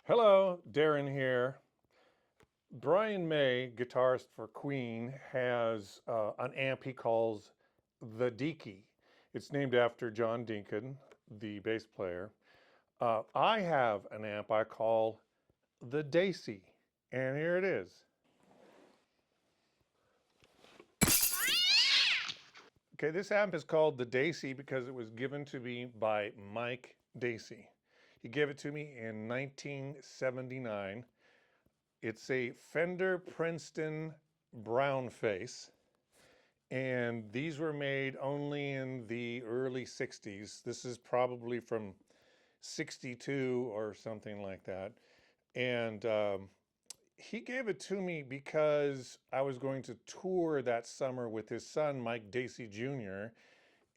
Hello, Darren here. Brian May, guitarist for Queen, has an amp he calls the Deaky. It's named after John Deacon, the bass player. I have an amp I call the Deasy, and here it is. Okay, this amp is called the Deasy because it was given to me by Mike Deasy. He gave it to me in 1979. It's a Fender Princeton brown face, and these were made only in the early 60s. This is probably from 62 or something like that. And he gave it to me because I was going to tour that summer with his son, Mike Deasy Jr.,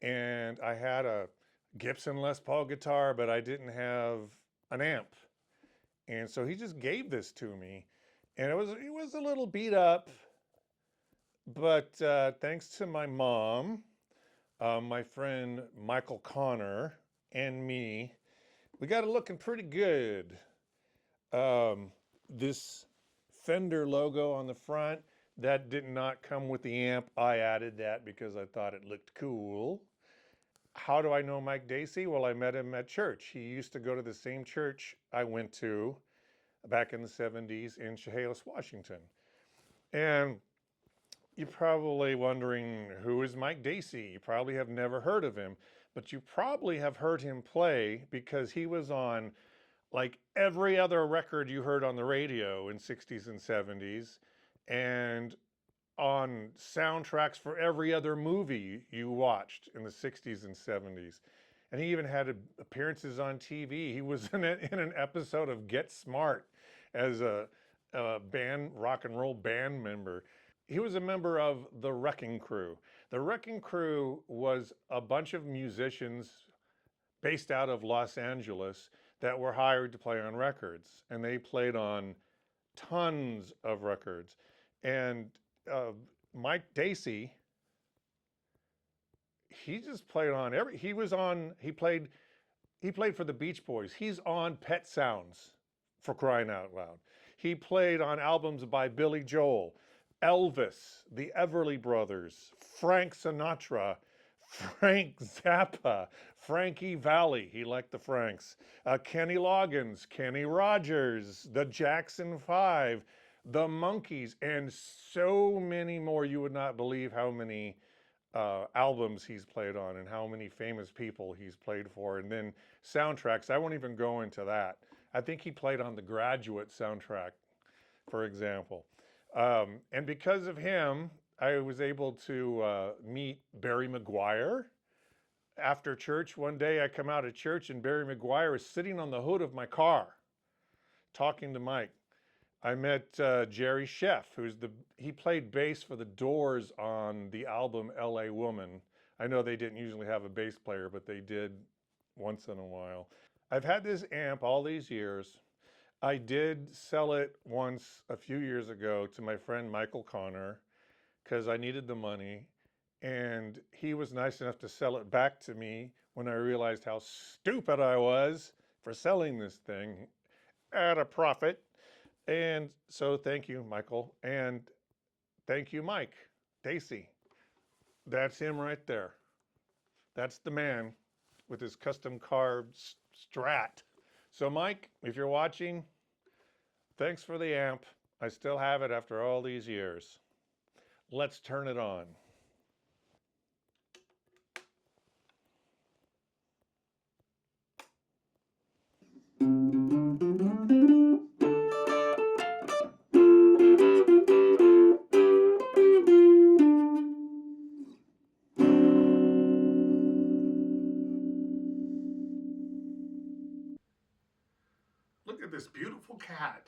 and I had a Gibson Les Paul guitar, but I didn't have an amp. And so he just gave this to me. And it was a little beat up, but thanks to my mom, my friend Michael Connor, and me, we got it looking pretty good. This Fender logo on the front, that did not come with the amp. I added that because I thought it looked cool. How do I know Mike Deasy? Well, I met him at church. He used to go to the same church I went to back in the 70s in Chehalis, Washington. And you're probably wondering, who is Mike Deasy? You probably have never heard of him, but you probably have heard him play because he was on like every other record you heard on the radio in 60s and 70s, and on soundtracks for every other movie you watched in the 60s and 70s. And he even had appearances on TV. He was in an episode of Get Smart as a band, rock and roll band member. He was a member of the Wrecking Crew. The Wrecking Crew was a bunch of musicians based out of Los Angeles that were hired to play on records, and they played on tons of records. And Mike Deasy, he just played on every. He was on. He played for the Beach Boys. He's on Pet Sounds, for crying out loud. He played on albums by Billy Joel, Elvis, the Everly Brothers, Frank Sinatra, Frank Zappa, Frankie Valli, he liked the Franks, Kenny Loggins, Kenny Rogers, the Jackson Five, the Monkees, and so many more. You would not believe how many albums he's played on and how many famous people he's played for. And then soundtracks, I won't even go into that. I think he played on the Graduate soundtrack, for example. And because of him, I was able to meet Barry McGuire. After church, one day I come out of church and Barry McGuire is sitting on the hood of my car talking to Mike. I met Jerry Sheff, he played bass for the Doors on the album L.A. Woman. I know they didn't usually have a bass player, but they did once in a while. I've had this amp all these years. I did sell it once a few years ago to my friend Michael Connor because I needed the money, and he was nice enough to sell it back to me when I realized how stupid I was for selling this thing at a profit. And so thank you, Michael, and thank you, Mike Deasy. That's him right there. That's the man with his custom carved Strat. So Mike, if you're watching, thanks for the amp. I still have it after all these years. Let's turn it on. Look at this beautiful cat.